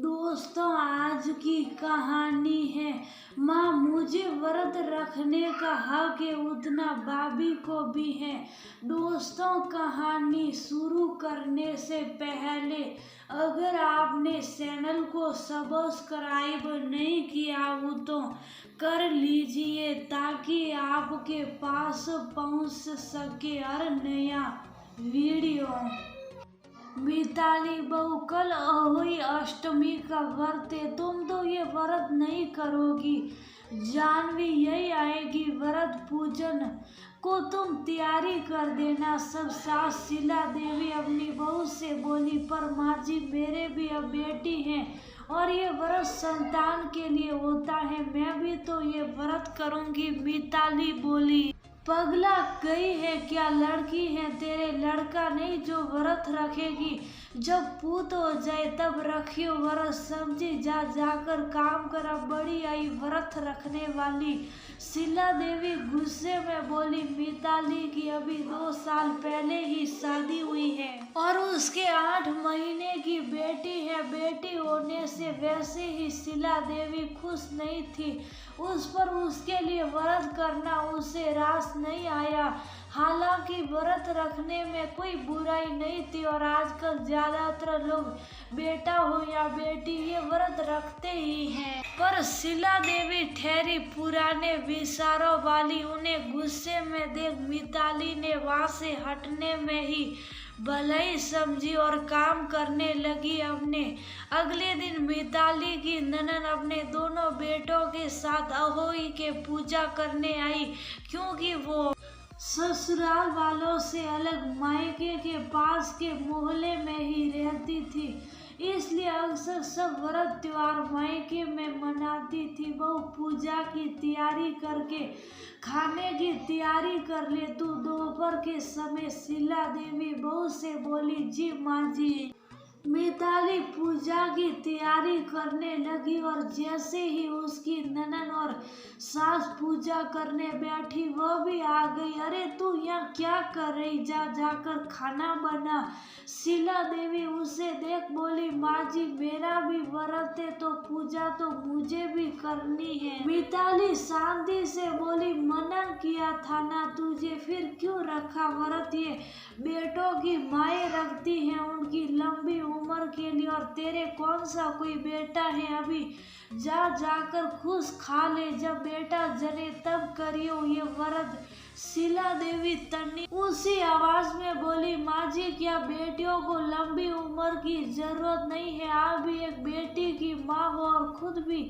दोस्तों, आज की कहानी है माँ मुझे व्रत रखने का हक है, उतना भाभी को भी है। दोस्तों, कहानी शुरू करने से पहले अगर आपने चैनल को सब्सक्राइब नहीं किया हो तो कर लीजिए ताकि आपके पास पहुंच सके हर नया वीडियो। मिताली बहू, कल अहोई अष्टमी का व्रत है, तुम तो ये व्रत नहीं करोगी। जानवी यही आएगी, व्रत पूजन को तुम तैयारी कर देना सब। सास शीला देवी अपनी बहू से बोली, पर माँ जी मेरे भी अब बेटी हैं और ये व्रत संतान के लिए होता है, मैं भी तो ये व्रत करूंगी। मिताली बोली, पगला गई है क्या? लड़की है तेरे, लड़का नहीं जो व्रत रखेगी। जब पूत हो जाए तब रखियो व्रत, समझी? जा जाकर काम करा, बड़ी आई व्रत रखने वाली। शीला देवी गुस्से में बोली, मिताली की अभी 2 साल पहले ही शादी हुई है और उसके 8 महीने की बेटी है। बेटी होने से वैसे ही शीला देवी खुश नहीं थी, उस पर उसके लिए व्रत करना उसे रास नहीं आया। हालांकि व्रत रखने में कोई बुराई नहीं थी और आजकल ज्यादातर लोग बेटा हो या बेटी ये व्रत रखते ही हैं। पर शीला देवी ठहरी पुराने विचारों वाली, उन्हें गुस्से में देख मिताली ने वहां से हटने में ही भलाई समझी और काम करने लगी अपने। अगले दिन मिताली की ननद अपने दोनों बेटों के साथ अहोई के पूजा करने आई, क्योंकि वो ससुराल वालों से अलग मायके के पास के मोहल्ले में ही रहती थी, इसलिए अक्सर सब व्रत त्योहार मायके में मनाती थी। वो पूजा की तैयारी करके खाने की तैयारी कर ले। तू दोपहर के समय शीला देवी बहू से बोली, जी माँ जी। मिताली पूजा की तैयारी करने लगी और जैसे ही उसकी ननद और सास पूजा करने बैठी वह भी आ गई। अरे तू यहाँ क्या कर रही? जा जाकर खाना बना। शीला देवी उसे देख बोली, माँ जी मेरा भी व्रत है तो पूजा तो मुझे भी करनी है। मिताली शांति से बोली, मना किया था ना तुझे, फिर क्यों रखा व्रत? ये बेटों की माएँ रखती हैं उनकी लंबी उम्र के लिए, और तेरे कौन सा कोई बेटा है? अभी जा जाकर खुश खा ले, जब बेटा जने तब करियो ये व्रत। शीला देवी तन्नी उसी आवाज में बोली, माँ जी क्या बेटियों को लंबी उम्र की जरूरत नहीं है? आप भी एक बेटी की माँ हो और खुद भी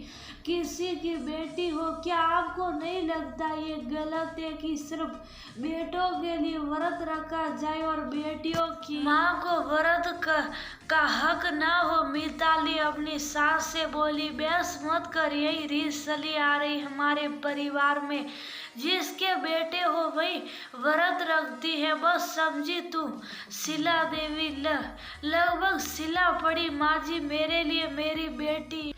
किसी की बेटी हो, क्या आपको नहीं लगता ये गलत है कि सिर्फ बेटों के लिए व्रत रखा जाए और बेटियों की माँ को व्रत का हक ना हो? मिताली अपनी सास से बोली, बहस मत कर, यही रीत चली आ रही हमारे परिवार में, जिसके बेटे हो वही व्रत रखती है, बस समझी तू? शीला देवी लगभग सिला पड़ी, माँ जी मेरे लिए मेरी बेटी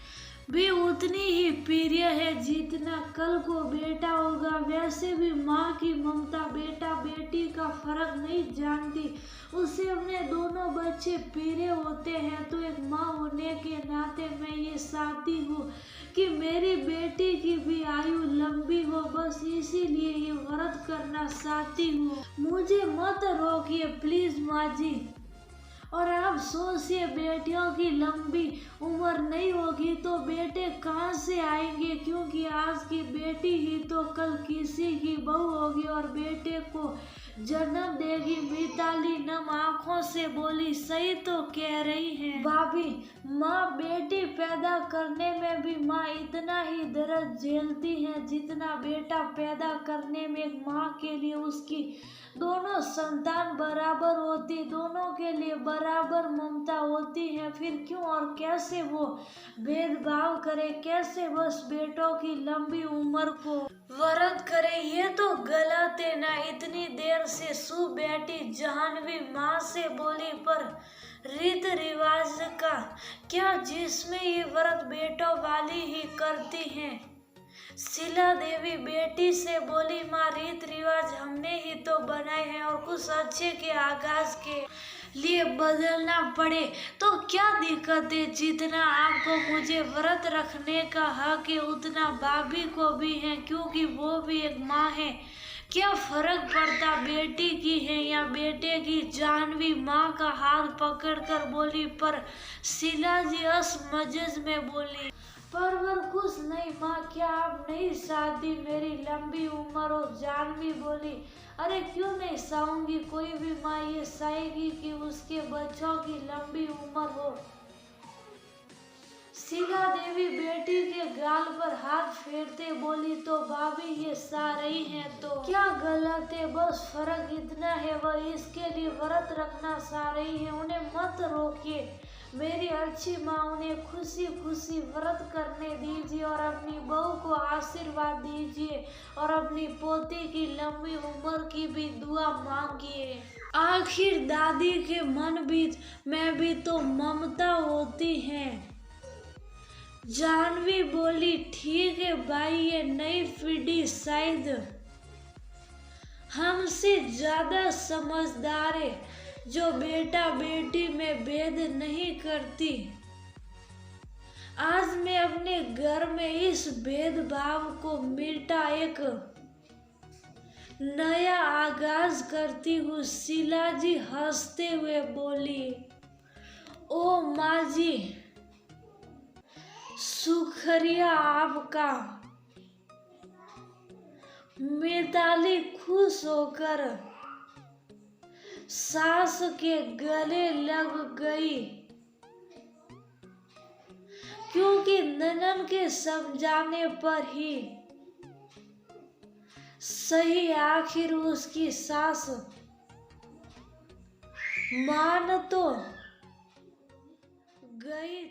भी उतनी ही प्रिय है जितना कल को बेटा होगा। वैसे भी माँ की ममता बेटा बेटी का फर्क नहीं जानती, उसे अपने दोनों बच्चे प्रिय होते हैं। तो एक माँ होने के नाते मैं ये चाहती हूँ कि मेरी बेटी की भी आयु लंबी हो, बस इसीलिए ये व्रत करना चाहती हूँ। मुझे मत रोकिए प्लीज माँ जी। और आप सोचिए, बेटियों की लंबी उम्र नहीं होगी तो बेटे कहाँ से आएंगे? क्योंकि आज की बेटी ही तो कल किसी की बहू होगी और बेटे को जन्म देगी। मिताली नम आंखों से बोली, सही तो कह रही है भाभी, माँ बेटी पैदा करने में भी माँ इतना ही दर्द झेलती है जितना बेटा पैदा करने में। एक माँ के लिए उसकी दोनों संतान बराबर होती, दोनों के लिए बराबर ममता होती है, फिर क्यों और कैसे वो भेदभाव करे? कैसे बस बेटों की लंबी उम्र को व्रत करे? ये तो गलत है ना। इतनी देर से सू बैठी जाह्नवी माँ से बोली, पर रीत रिवाज का क्या, जिसमें ये व्रत बेटों वाली ही करती हैं? शीला देवी बेटी से बोली, माँ रीत रिवाज हमने ही तो बनाए हैं और कुछ अच्छे के आगाज के लिए बदलना पड़े तो क्या दिक्कत है। जितना आपको मुझे व्रत रखने का हक है उतना भाभी को भी है, क्योंकि वो भी एक माँ है। क्या फर्क पड़ता बेटी की है या बेटे की। जानवी माँ का हाथ पकड़कर बोली, पर शीला जी असमंजस में बोली, पर कुछ नहीं माँ, क्या आप नहीं चाहती मेरी लंबी उम्र हो। जानवी बोली, अरे क्यों नहीं चाहूंगी, कोई भी माँ ये चाहेगी कि उसके बच्चों की लंबी उम्र हो। शीला देवी बेटी के गाल पर हाथ फेरते बोली, तो भाभी ये चाह रही हैं तो क्या गलत है। बस फर्क इतना है वह इसके लिए व्रत रखना चाह रही है, उन्हें मत रोकिए। मेरी अच्छी माँ, उन्हें खुशी खुशी व्रत करने दीजिए और अपनी बहू को आशीर्वाद दीजिए और अपनी पोती की लंबी उम्र की भी दुआ मांगिए। आखिर दादी के मन बीच में भी तो ममता होती है। जानवी बोली, ठीक है भाई, ये नई पीढ़ी शायद हमसे ज्यादा समझदार है, जो बेटा बेटी में भेद नहीं करती। आज मैं अपने घर में इस भेदभाव को मिटा एक नया आगाज करती हूँ। शीला जी हंसते हुए बोली, ओ माँ जी, शुक्रिया आपका। मिताली खुश होकर सास के गले लग गई, क्योंकि ननन के समझाने पर ही सही आखिर उसकी सास मान तो गई।